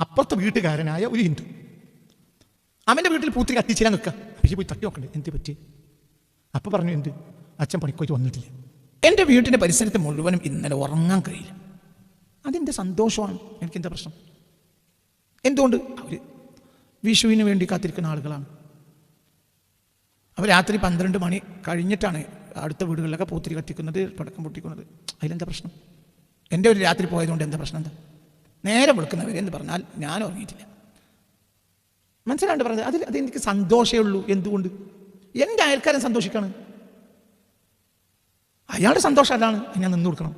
അപ്പുറത്തെ വീട്ടുകാരനായ ഒരു ഹിന്ദു. അവൻ്റെ വീട്ടിൽ പൂത്തിരി കത്തിച്ചില്ല നിൽക്കുക. പക്ഷേ പോയി തട്ടി നോക്കണ്ടേ എന്ത് പറ്റി? അപ്പം പറഞ്ഞു, എന്ത് അച്ഛൻ പണിക്കോയിട്ട് വന്നിട്ടില്ല. എൻ്റെ വീട്ടിൻ്റെ പരിസരത്ത് മുഴുവനും ഇന്നലെ ഉറങ്ങാൻ കഴിയില്ല. അതെൻ്റെ സന്തോഷമാണ്. എനിക്കെന്താ പ്രശ്നം? എന്തുകൊണ്ട്? അവർ വിഷുവിന് വേണ്ടി കാത്തിരിക്കുന്ന ആളുകളാണ്. അവർ രാത്രി 12 മണി കഴിഞ്ഞിട്ടാണ് അടുത്ത വീടുകളിലൊക്കെ പൂത്തിരി കത്തിക്കുന്നത്, പടക്കം പൊട്ടിക്കുന്നത്. അതിലെന്താ പ്രശ്നം? എൻ്റെ ഒരു രാത്രി പോയതുകൊണ്ട് എന്താ പ്രശ്നം? എന്താ നേരെ വെളുക്കുന്നവരെന്ന് പറഞ്ഞാൽ ഞാൻ ഉറങ്ങിയിട്ടില്ല. മനസ്സിലാണ്ട് പറഞ്ഞത്. അതെനിക്ക് സന്തോഷമേ ഉള്ളൂ. എന്തുകൊണ്ട്? എൻ്റെ അയൽക്കാരൻ സന്തോഷിക്കാണ്. അയാളുടെ സന്തോഷം അതാണ് ഞാൻ നിന്ന് കൊടുക്കണം.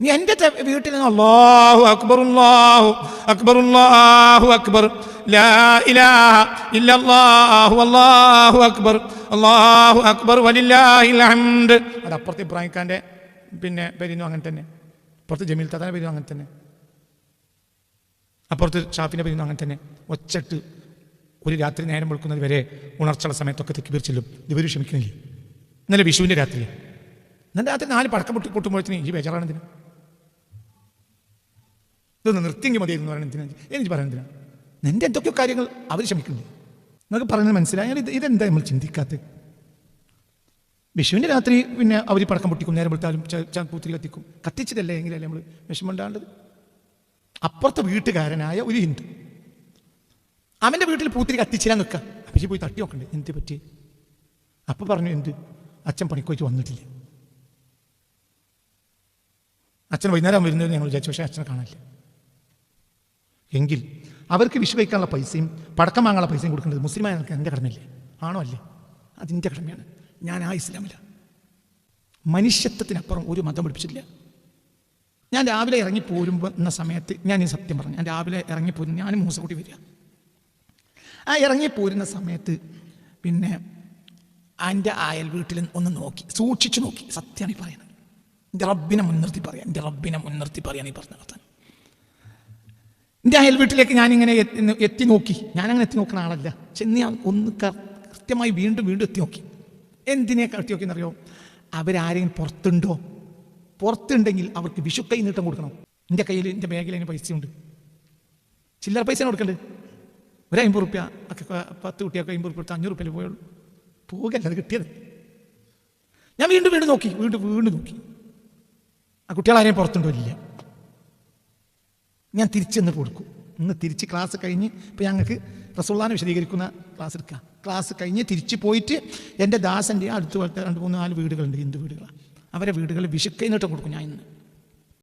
നീ എൻ്റെ വീട്ടിൽ നിന്ന് അല്ലാഹു അക്ബർ അല്ലാഹു അക്ബർ അല്ലാഹു അക്ബർ ലാ ഇലാഹ ഇല്ലല്ലാഹു അല്ലാഹു അക്ബർ അല്ലാഹു അക്ബർ വലില്ലാഹിൽ ഹംദ്. അത് അപ്പുറത്ത് ഇബ്രാഹിം ഖാൻ്റെ പേരിനും അങ്ങനെ തന്നെ, അപ്പുറത്ത് ജമീൽ താത്താൻ്റെ പേരിനും അങ്ങനെ തന്നെ, അപ്പുറത്ത് ഷാഫിൻ്റെ പേരിനും അങ്ങനെ തന്നെ. ഒച്ചട്ട് ഒരു രാത്രി നേരം വെളുക്കുന്നത് വരെ ഉണർച്ചുള്ള സമയത്തൊക്കെ തെക്കുബീർ ചെല്ലും. ഇവർ ക്ഷമിക്കുന്നില്ലേ? ഇന്നലെ വിഷുവിൻ്റെ രാത്രി, ഇന്നലെ രാത്രി 4 പടക്കം പൊട്ടുമ്പോഴത്തേന് ഈ ബേജാറാണ്. എന്തിനാ ഇതൊന്ന് നിർത്തിയെങ്കിൽ മതി എന്ന് പറയുന്നത്? എന്തിനാ എനിക്ക് പറയാൻ? എന്തിനാ? നിൻ്റെ എന്തൊക്കെയോ കാര്യങ്ങൾ അവർ ക്ഷമിക്കുന്നില്ല. നിങ്ങൾക്ക് പറയുന്നത് മനസ്സിലായാൽ ഇതെന്താ നമ്മൾ ചിന്തിക്കാത്തത്? വിഷുവിൻ്റെ രാത്രി അവർ പടക്കം പൊട്ടിക്കും, നേരം വെളുത്താലും പൂത്തിരി കത്തിക്കും. കത്തിച്ചിട്ടല്ലേ എങ്കിലല്ലേ നമ്മൾ വിഷമമുണ്ടാകേണ്ടത്? അപ്പുറത്തെ വീട്ടുകാരനായ ഒരു ഹിന്ദു, അവൻ്റെ വീട്ടിൽ പൂത്തിരി കത്തിച്ചില്ല നിൽക്കുക. പക്ഷേ പോയി തട്ടി നോക്കണ്ടേ എന്ത് പറ്റി? അപ്പം പറഞ്ഞു, എന്ത് അച്ഛൻ പണിക്കോയിട്ട് വന്നിട്ടില്ല. അച്ഛൻ വൈകുന്നേരം വരുന്നത് ഞങ്ങൾ വിചാരിച്ചു, പക്ഷേ അച്ഛനെ കാണാനില്ല. എങ്കിൽ അവർക്ക് വിഷു കഴിക്കാനുള്ള പൈസയും പടക്കം വാങ്ങാനുള്ള പൈസയും കൊടുക്കേണ്ടത് മുസ്ലിമായ എൻ്റെ കടമയല്ലേ? ആണോ? അല്ലേ? അതിൻ്റെ കടമയാണ്. ഞാൻ ആ ഇസ്ലാമില്ല. മനുഷ്യത്വത്തിനപ്പുറം ഒരു മതം പഠിപ്പിച്ചിട്ടില്ല. ഞാൻ രാവിലെ ഇറങ്ങിപ്പോരുന്ന സമയത്ത് ഞാൻ ഈ സത്യം പറഞ്ഞു, ഞാൻ രാവിലെ ഇറങ്ങിപ്പോരുന്നു, ഞാൻ മൂസക്കുട്ടി വരിക. ആ ഇറങ്ങിപ്പോരുന്ന സമയത്ത് എൻ്റെ അയൽ വീട്ടിൽ ഒന്ന് നോക്കി, സൂക്ഷിച്ചു നോക്കി. സത്യമാണ് ഈ പറയുന്നത്. എൻ്റെ റബ്ബിനെ മുൻനിർത്തി പറയാം, എൻ്റെ റബ്ബിനെ മുൻനിർത്തി പറയാൻ ഈ പറഞ്ഞ കഥ. എൻ്റെ അയൽ വീട്ടിലേക്ക് ഞാനിങ്ങനെ എത്തി നോക്കി. ഞാനങ്ങനെ എത്തി നോക്കുന്ന ആളല്ല. ചെന്ന് ഞാൻ ഒന്ന് കൃത്യമായി വീണ്ടും എത്തി നോക്കി. എന്തിനെ എത്തി നോക്കിയെന്നറിയോ? അവരാരെങ്കിലും പുറത്തുണ്ടോ? പുറത്തുണ്ടെങ്കിൽ അവർക്ക് വിഷു കൈ നീട്ടം കൊടുക്കണം. എൻ്റെ കയ്യിൽ, എൻ്റെ ബാഗിൽ അതിന് പൈസയുണ്ട്. ചില്ലറ പൈസ കൊടുക്കണ്ട്. ഒരു 50 റുപ്യ ഒക്കെ 10 കുട്ടിയൊക്കെ 50 റുപ്യ കൊടുത്ത് 500 റുപ്യയിൽ പോയുള്ളൂ. പോകല്ല, അത് കിട്ടിയത്. ഞാൻ വീണ്ടും നോക്കി, വീണ്ടും നോക്കി. ആ കുട്ടികളാരെയും പുറത്തുണ്ടോ? ഇല്ല. ഞാൻ തിരിച്ചെന്ന് കൊടുക്കും. ഇന്ന് തിരിച്ച് ക്ലാസ് കഴിഞ്ഞ്, ഇപ്പോൾ ഞങ്ങൾക്ക് റസൂലുള്ളാഹിനെ വിശദീകരിക്കുന്ന ക്ലാസ് എടുക്കുക. ക്ലാസ് കഴിഞ്ഞ് തിരിച്ച് പോയിട്ട് എൻ്റെ ദാസൻ്റെ അടുത്ത് 2-3-4 വീടുകളുണ്ട്, ഹിന്ദു വീടുകളാണ്. അവരെ വീടുകളിൽ വിഷു കൈ നീട്ടം കൊടുക്കും ഞാൻ ഇന്ന്.